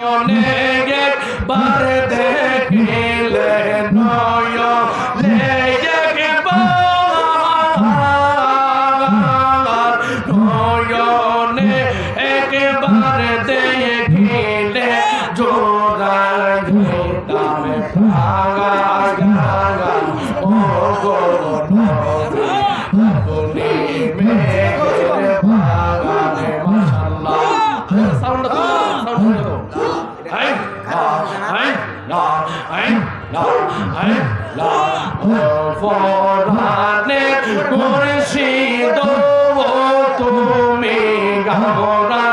একবার দেখিলে নয়নে একবার দেখিলে জোড়ায় দামে ভাগা গাগা ও গো বলি মেঘের বাগানে মাশাআল্লাহ সাউন্ড তো হাই হাই লা হাই লা হাই লা ফরহানে মুর্শিদ তুমি গাওরা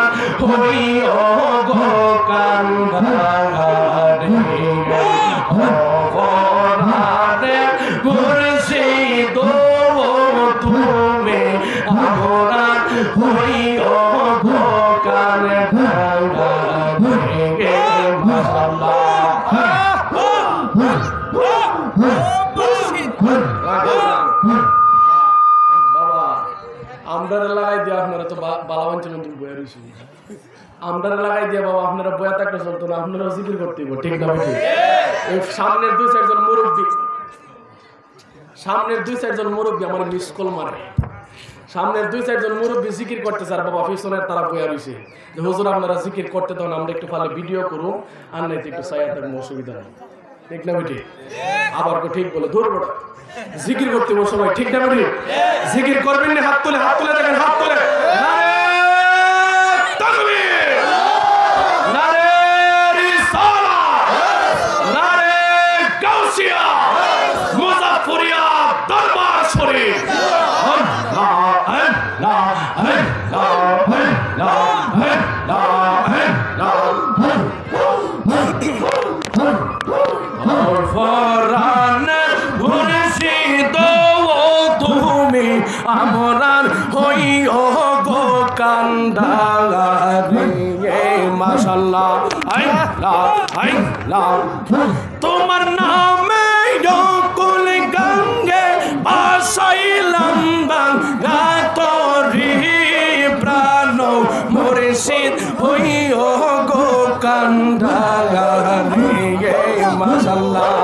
হইও গো কান্দারে ফরহানে মুর্শিদ তুমি গাওরা হইও গো কান্দারে আমরা লাগাই দিয়ে আপনারা তো বালাবাঞ্চন বয়ে রয়েছেন আমরা লাগাই দিয়ে বাবা আপনারা বয়া থাকলে চলতো না আপনারা জিকির করতে ঠিক না সামনের দুই চারজন মুরব্বী আমার মিস কল মারে সামনের দুই চারজন মুরব্বী জিকির করতেছে আর বাবা পিছনের তারা বয়া রয়েছে যে হুজুর আপনারা জিকির করতে তখন আমরা একটু পারলে ভিডিও করুন আর নাই একটু সাইয়া থাকবো অসুবিধা নেই ঠিক না বেটি আবার ঠিক বলে ধরবো জিকির করতে বসে ভাই ঠিক না বেটি জিকির করবেন না হাত তুলে দেখেন হাত তুলে দরবার শরীফ তুমি আমরার হইও গো কান্দারে মাশাআল্লাহ তোমার নামে কুল গঙ্গে বাসাইলাম বাঙ্গা তোরি প্রাণ মুর্শিদ হইও গো কান্দারে মাশাআল্লাহ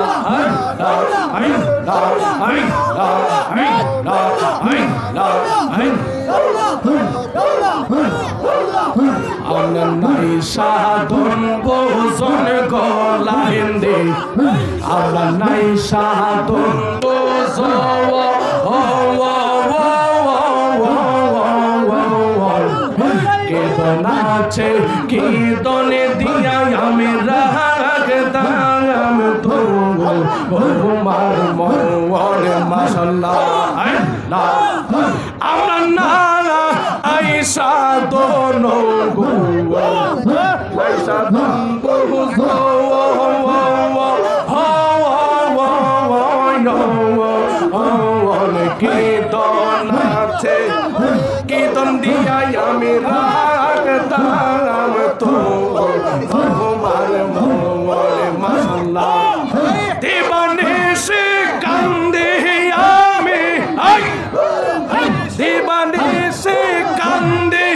নাই সাধন বোঝন গলাইন্দে আমরা নাই সাধন কেদন আছে কেদনে দিয়া আমি রাগদাম তোমার মন মাশাআল্লাহ আমরা না আইসা দোন গো আইসা দোন কীর্তন আছে কীর্তন দিয়াই আমি রাখতাম তোমার মনে মাশাআল্লাহ দিবানিশি কান্দে আমি দিবানিশি কান্দে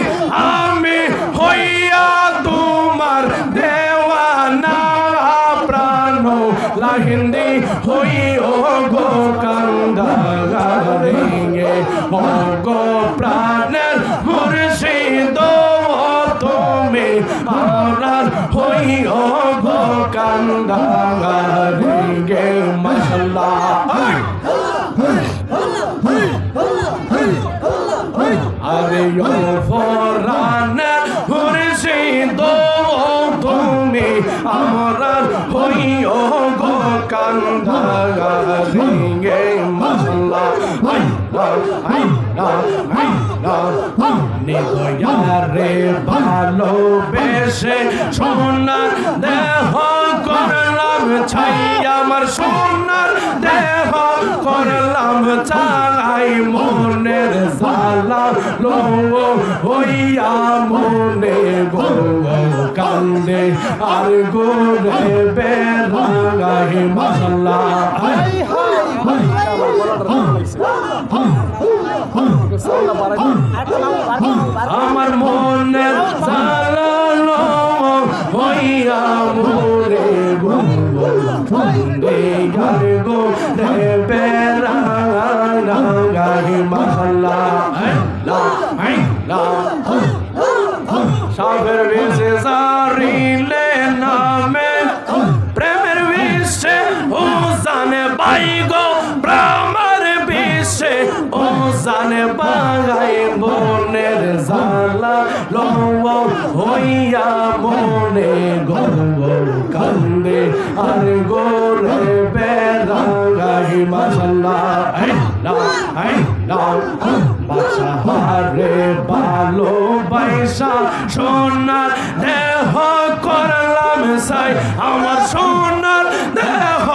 আমি হইয়া তোমার দেওয়ানা প্রাণ লাহিন্দি হইও গো কান্দারে ও গো প্রাণের মুর্শিদ তুমি আমার হইও গো কান্দারে মাশাআল্লাহ আরে ও ফরহানের মুর্শিদ তুমি আমার হইও গো কান্দারে মাশাআল্লাহ নিগয়ারে ভালোবেসে সোনার দেহ করলাম ছাই আমার সোনার দেহ করলাম চাই মনের জালা লো হইয়া মনে গো কান্দে আর গোরে বেড়াই মাশাআল্লাহ আমার মনের জালা লো হইয়া হইয়া মোরে গো কান্দে আর গো রে বেড়া গাই মাশাআল্লাহ লা লা সাবের বেশে সারিলে নামে প্রেমের বিশ্বে ও জানে বাই গো প্রেমের বিশ্বে ও জানে বাগাই মনের জালা লও হইয়া মনে গো কান্দে আর গো রে বেড়া গাই মাশাআল্লাহ বাসাহারে ভালো বাইসা সোনার দেহ করলাম সাই আমার সোনার দেহ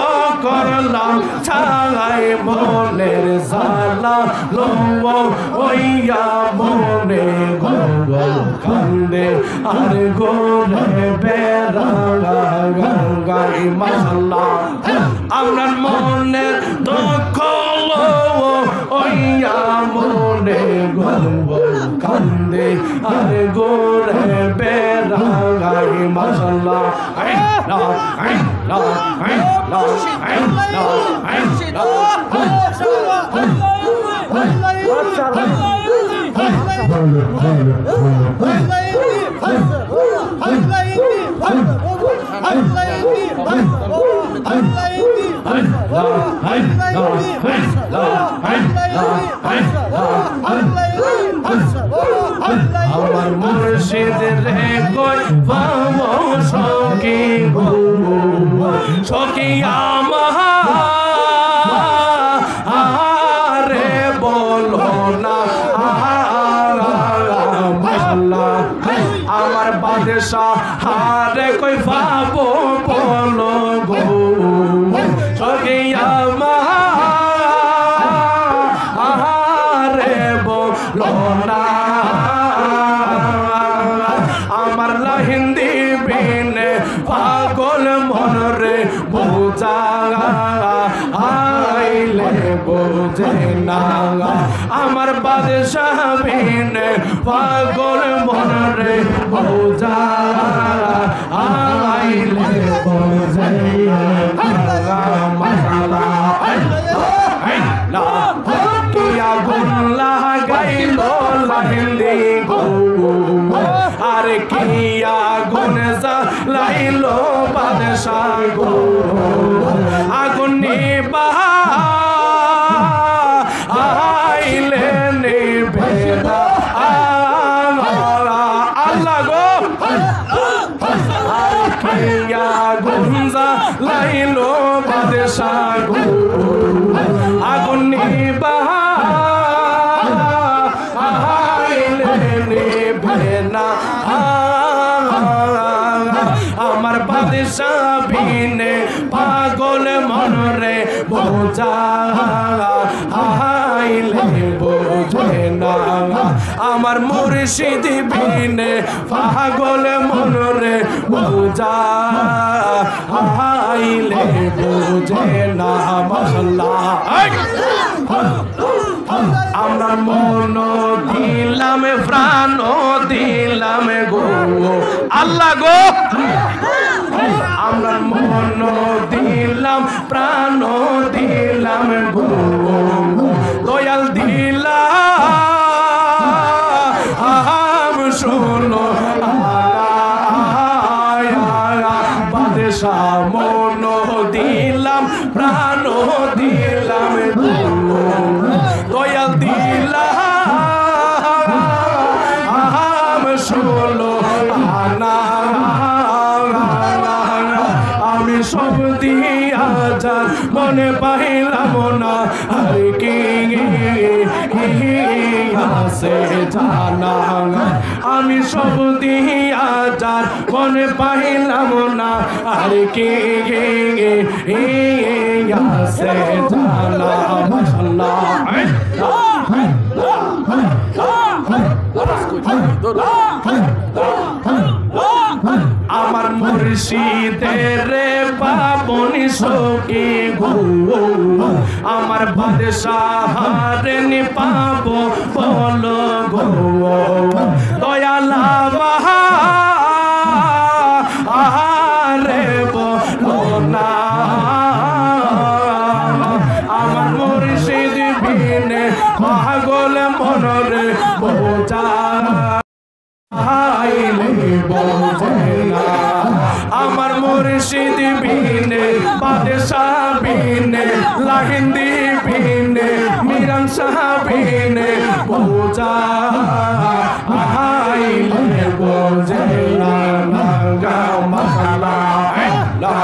করলাম ছাই মনের জালা লও ওইয়া মনে গো কান্দে আর গো রে বেড়া গাই মাশাআল্লাহ আপনার মনের দুঃখ ওইয়া মনে গো কান্দে আর গো রে বেড়া গাই মাশাআল্লাহ আমার মুর্শিদ রে কই পাবো সখী গো সখী আমারে বলো না আমার বাদশাহ হারে কই পাবো বলো গো সখী আমারে বলো না আমার লাহিন্দি বিনে পাগল মন রে বোঝা আইলে বোঝে না আমার বাদশাহ বিনে পাগল মন রে বোঝা আইলে বোঝে গাইলো লাহিন্দি গো আরে কিয়া গুন জ্বালাইলো বাদশাহ গো আগুন নিবা আইলে নিবে না আল্লাহ গো কিয়া গুন জ্বালাইলো বাদশাহ গো আগুন নিবা আমার বাদশাহ বিনে পাগল মন রে বোঝা আইলে বোঝে না আমার মুর্শিদ বিনে পাগল মন রে বোঝা আইলে বোঝে না মাশাআল্লাহ আমরা মন দিলাম প্রাণ দিলাম গো আল্লাহ গো আমরা মন দিলাম প্রাণ দিলাম গো দয়াল দিলাম শোনো বাদশাহ মন দিলাম প্রাণ দিলাম গো দয়াল দিলাম শোনো আমি সব দিয়া যার মনে পাইলাম না আর কি আছে জানা আমি সব দিয়া যার মনে পাইলাম না আর কি আছে জানা মাশাআল্লাহ আমার মুর্শিদের পাবনি সখী গো আমার বাদশাহরে নি পাবো বলো গো দয়ালা রে বলো না আমার মুর্শিদ বিনে পাগল মনরে বোঝা আমার মুর্শিদ বিনে বাদশাহ বিনে লাহিন্দি বিনে মিরান শাহ বিনে বোঝা আইলে বোঝে না গা মহলা লা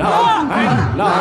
লা লা লা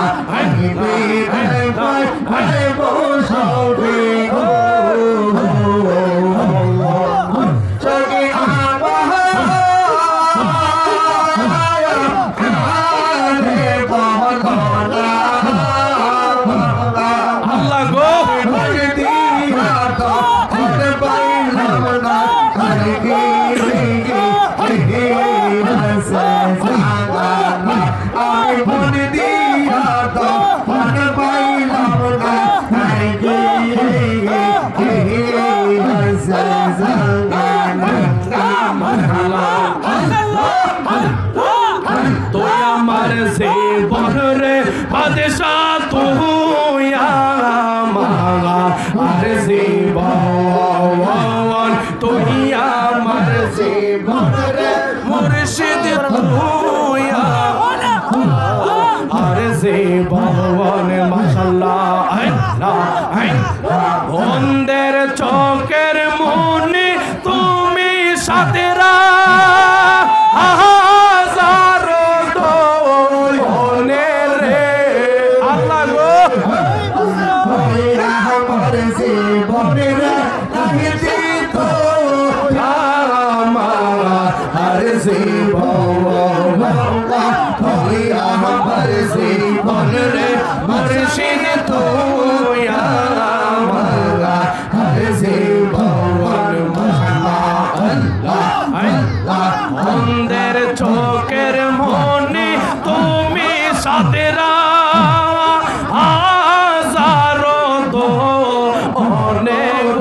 বসবে বাদশাহ তুই আমার জীবন তুই আমার জীবন রে মুর্শিদ তুই আর জীবন মাশাআল্লাহ বন্দের চোখের মনে তুমি সাতেরা মুর্শিদ তুই আমার হর জীবন মাশাআল্লাহ বন্দের চোখের মনে তুমি সাতেরা হাজারো তো অনেক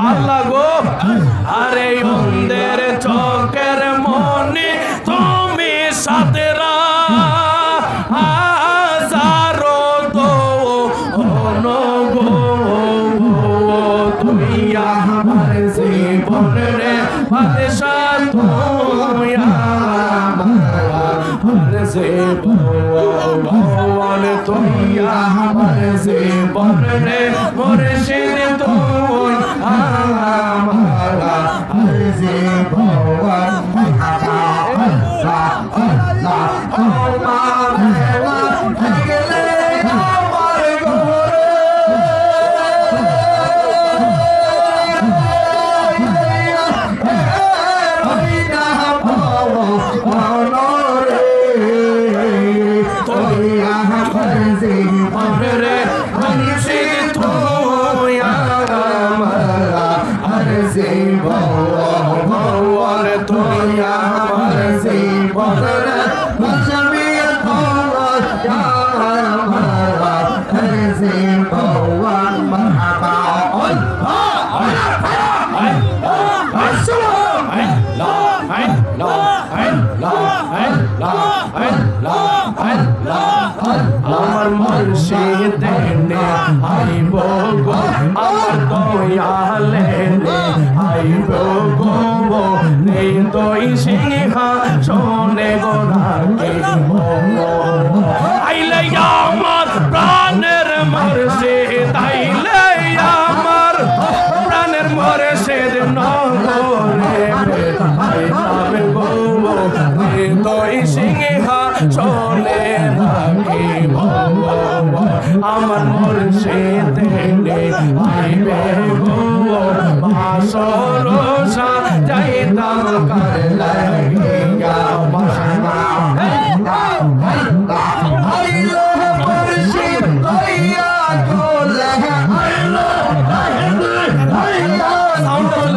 আল্লাহ গো আরে বন্দের চোখের মনে তুমি সাতেরা আমার জীবন রে বাদশাহ তুই আমার জীবন তুই আমার জীবন রে মুর্শিদ তুই আমার জীবন আমার মুর্শিদ নে আইব গো আমার দয়ালে নে আইব গো নে দই সিংহা শোনে গো রাগে আইলে আমার প্রাণের মুর্শিদ আইলে আমার প্রাণের মুর্শিদ নগরে আইলাম গো নে দই সিংহা শোনে রাগে আমার মুর্শিদ নে আইবে গো বাসর সাজাইতাম কার লাগিয়া আইলো মুর্শিদ কইয়া তোলে আইলো আইলো সাউন্ড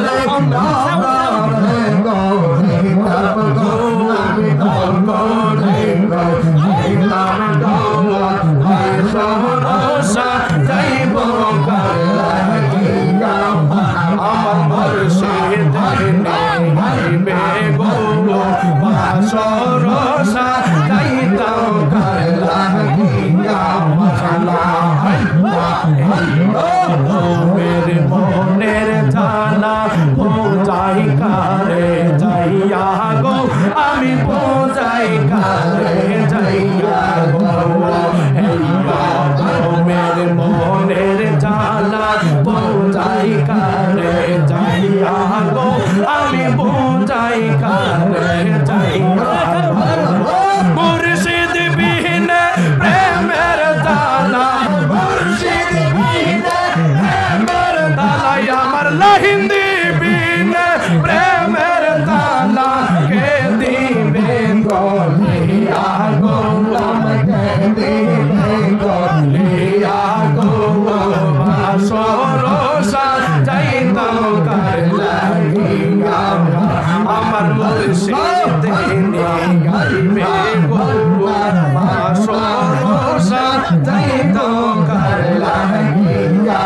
সরসা যাইতাম কার লাগিয়া মাশাআল্লাহ মেরে মনের জানা বোঝাই কারে যাইয়া গো আমি বোঝাই কারে যাইয়া গো মেরে মনের জানা বোঝাই কারে যাইয়া গো আমি বোঝাই কারে যাইয়া মুর্শিদ বিনে প্রেমের জানা মুর্শিদ বিনে প্রেমের জানা আমার লাহিন্দি বিনে প্রেমের জানা কে দিবে গলিয়া গো আমাকে দিবে গলিয়া গো সরসা যাইতাম কার লাগিয়া আমার মুর্শিদ গাইবে গো সরসা যাইতাম কার লাগিয়া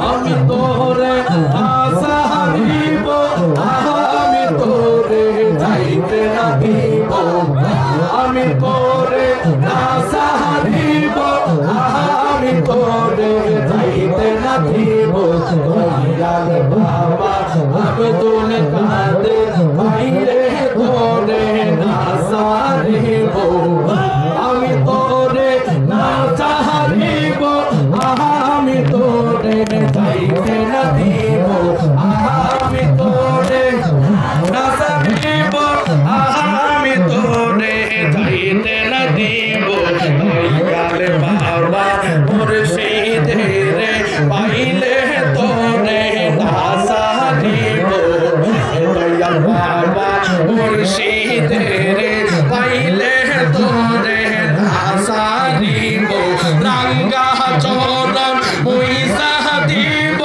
আমি তোরে আসারিব আমি তোরে যাইতে না দিব আমি তোরে আসারিব আমি তোরে যাইতে না দিব দয়াল বাবা আব্দুল কাদের ভাইরে তোরে আসারিব আমি তোরে না চাহিব আমি তোরে যাইতে না দিব আমি তোরে না চাহিব আমি তোরে যাইতে না দিব দয়াল বাবা মুর্শিদ রে পাইলে তোরে না চাহিব দয়াল বাবা মুর্শিদ রে পাইলে তোরে না চাহিব রাঙ্গা চরণ পয়সা দিব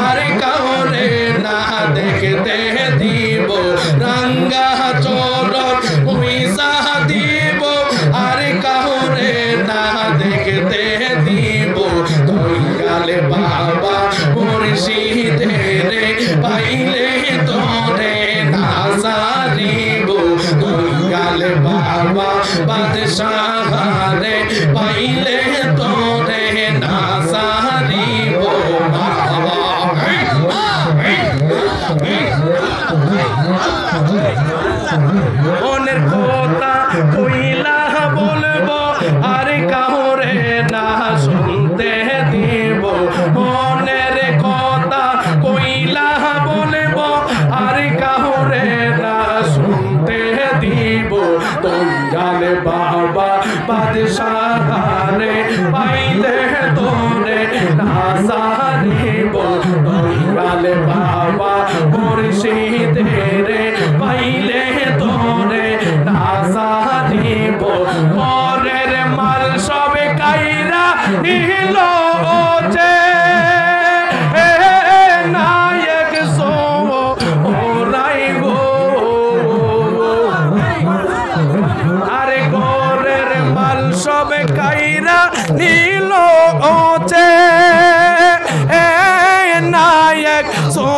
আর কাউরে না দেখতে দিব রাঙ্গা চরণ পয়সা দিব আর কাউরে না দেখতে দিব দয়াল বাবা মুর্শিদ রে পাইলে তোরে না সারিব দয়াল বাবা বাদশাহ রে পাইলে তোরে না সারিব বাবা মনের কথা কইলা বলবো আর কাউরে না শুনতে দিব মনের কথা কইলা বলবো আর কাউরে না শুনতে দিব দয়াল বাবা বাদশাহারে পাইলে তোরে না সারিব দয়াল বাবা মুর্শিদের পাইলে তোরে না সারিব পরের মাল সবে কাইরা নিল যে নায়ক সো ওরাই গো আরে গোরের মাল সবে কাইরা নিল যে নায়ক সো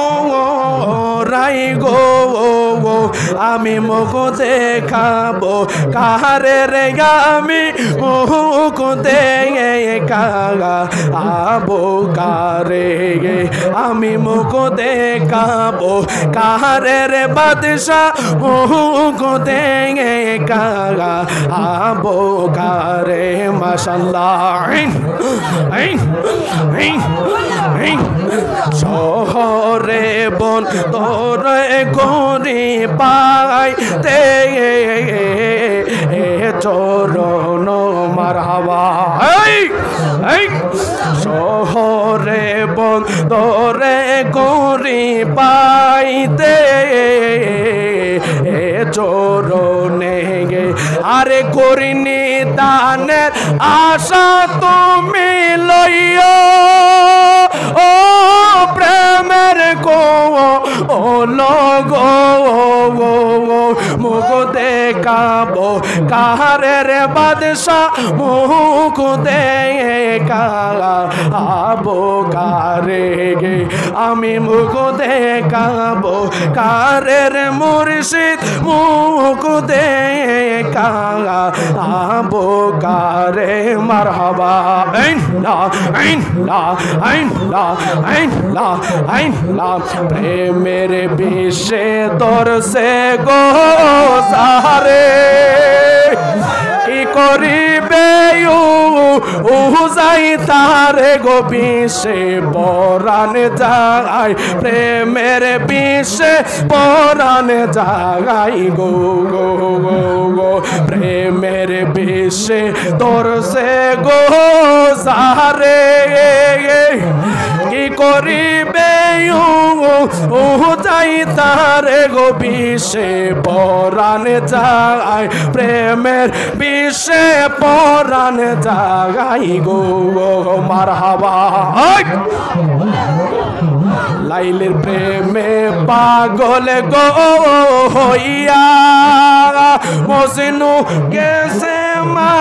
ওরাই গো আমি মুখ দেখাবো কারে রে আমি মুখ দেখাবো কারে আমি মুখ দেখাবো কারে রে বাদশা মুখ দেখাবো কারে মাশাআল্লাহ শহরে বন তোরে গরি পাইতে চরণ মারহাবা শহরে বন তোরে গরি পাইতে চরণে আরে করিনি দানের আশা তুমি লইও ও প্রেমের কো ও লগো মুখ দেখাবো কারে রে বাদশা মুখ দেখাবো কারে গে আমি মুখ দেখাবো কারে রে মুর্শিদ মুখ দেখাবো কারে মারহাবা প্রেমের বিষে দর্শে গো সারে কি করিবে যাই তারে গো বিষে পরাণ যায় প্রেমের বিষে পরাণ যায় গো গো গো গো প্রেমের বিষে দর্শে গো সারে কি করিবে যাই তারে গো বিষে পরাণ যায় প্রেমের বিষে পরাণ যায় গো মারহাবা লাইলের প্রেমে পাগল গো হইয়া মজনু গেছে মা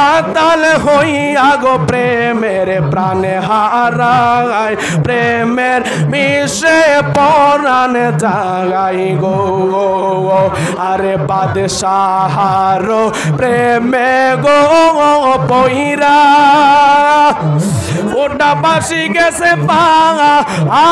আতাল হইয়া গো প্রেমের প্রাণে হারায় প্রেমের মিশে পরাণ জাগাই গো আরে বাদশাহার প্রেমে গো পইরা ওটা বাসি গেছে পাঙা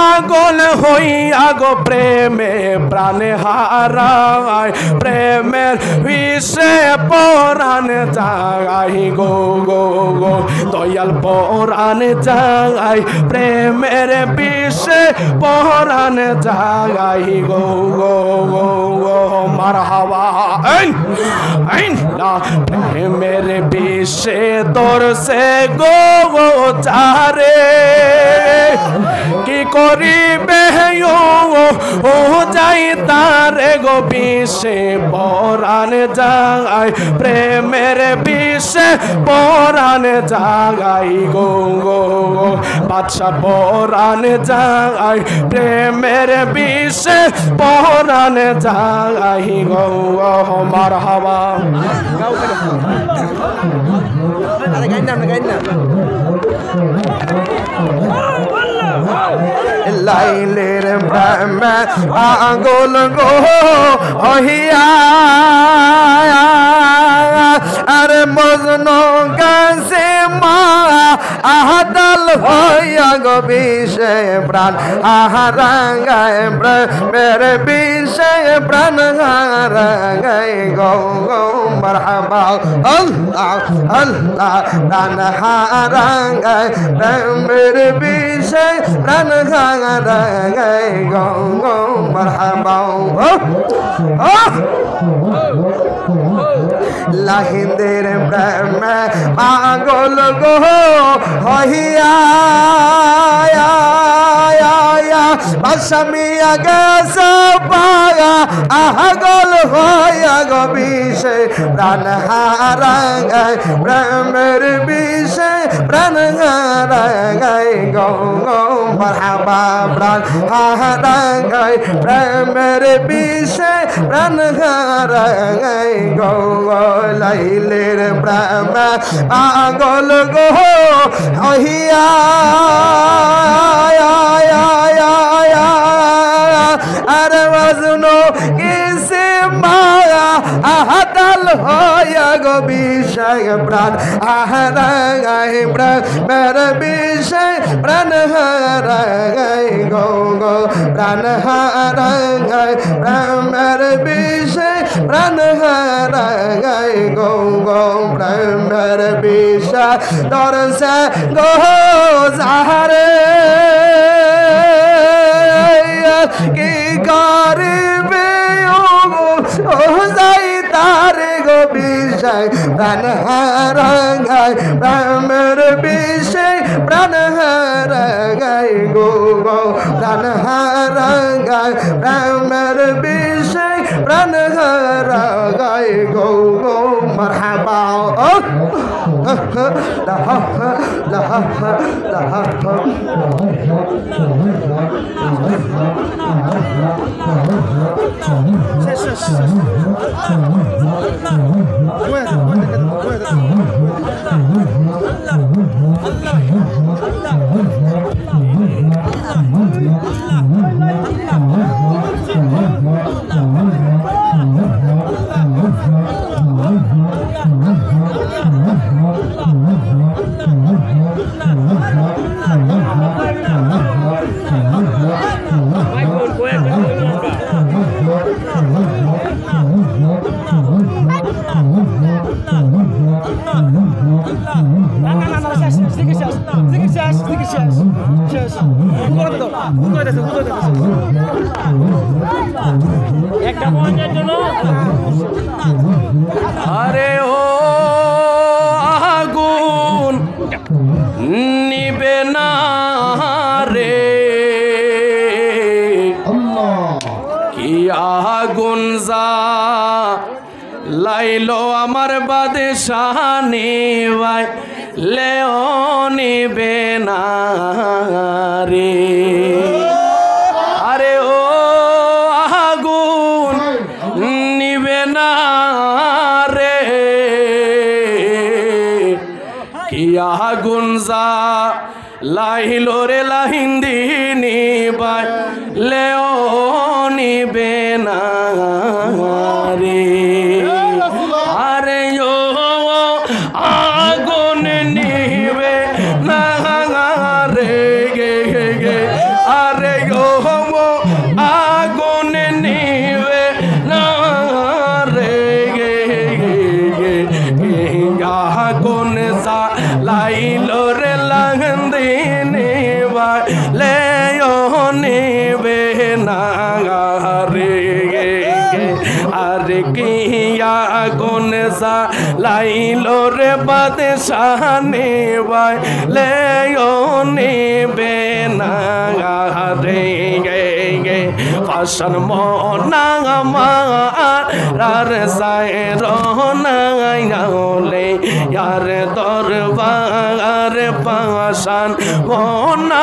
আগল হইয়া গো প্রেমে প্রাণে হারায় প্রেমের বিষে পরাণ জাগাই গো গো গো দয়াল পরাণ জাগাই প্রেমের বিষে পরাণ জাগাই গো গো গো গো মারহাবা প্রেমের বিষে দর্শে গো গো চারে কি করিবে ও যাই তারে গো বিষে পরাণ জাগাই প্রেমের বিষে পরাণ জাগাই গো গো গো বাদশা পরাণ জাগাই প্রেমের বিষে পরাণ জাগাই গো গো মারহাবা লাইলের প্রেমে পাগল গো হইয়া আরে মজনু গেছে মা আহাদাল হইয়া গো বিষে প্রাণ হারাঙ্গায় প্রেমের বিষে প্রাণ হারাঙ্গায় গো গো মারহাবা আল্লাহ আল্লাহ প্রাণ হারাঙ্গায় প্রেমের বিষে প্রাণ হারাঙ্গায় গো গো মারহাবা লাহিন্দের প্রেমে পাগল গো হইয়া বাসামিয়া গেছে পায়া আগল হইয়া গো বিষে প্রাণ হারাঙ্গায় প্রেমের বিষে প্রাণ হারাঙ্গায় গো গো মারহাবা প্রাণ হারাঙ্গায় প্রেমের বিষে প্রাণ হারাঙ্গায় গো গো লাইলের প্রেম পাগল গো হইয়া আর মজনু কিসে মায়া আহাদাল হইয়া গো বিষয় প্রাণ হারাঙ্গায় প্রেমের বিষয় প্রাণ হারাঙ্গায় গো গো প্রাণ হারাঙ্গায় প্রেমের বিষয় প্রাণ হারাঙ্গায় গো গো প্রেমের বিষয় দরসে গো জাহারে কি করবে ও যাই তার গো বিষয় প্রাণ হারাঙ্গায় প্রেমের বিষয় প্রাণ হারাঙ্গায় গো গো প্রাণ হারাঙ্গায় প্রেমের বিষয় প্রাণ হারাঙ্গায় গো গো মারহাবা আরে ও আগুন নিবে না রে কি আগুন যা লাইলো আমার বাদশাহনি ভাই লেও নিবে না রে আরে ও আগুন নিবে না রে কি আগুন যা লাইলো রে লাহিন্দিনি ভাই লেও নিবে না রে আরে ও আগুন নিবে না রে গে গে আরে ও আগুন নিবে না রে গে গে আগুন সা লাইলো রে লাহিন্দিনি ভাই লেও নিবে না রে আরে কি আগুন সা লাইলো রে বাদশাহনি ভাই লেও নিবে না রে কাশন মনা মার সায় রোনাই নালে यार दरबार पाशान मोना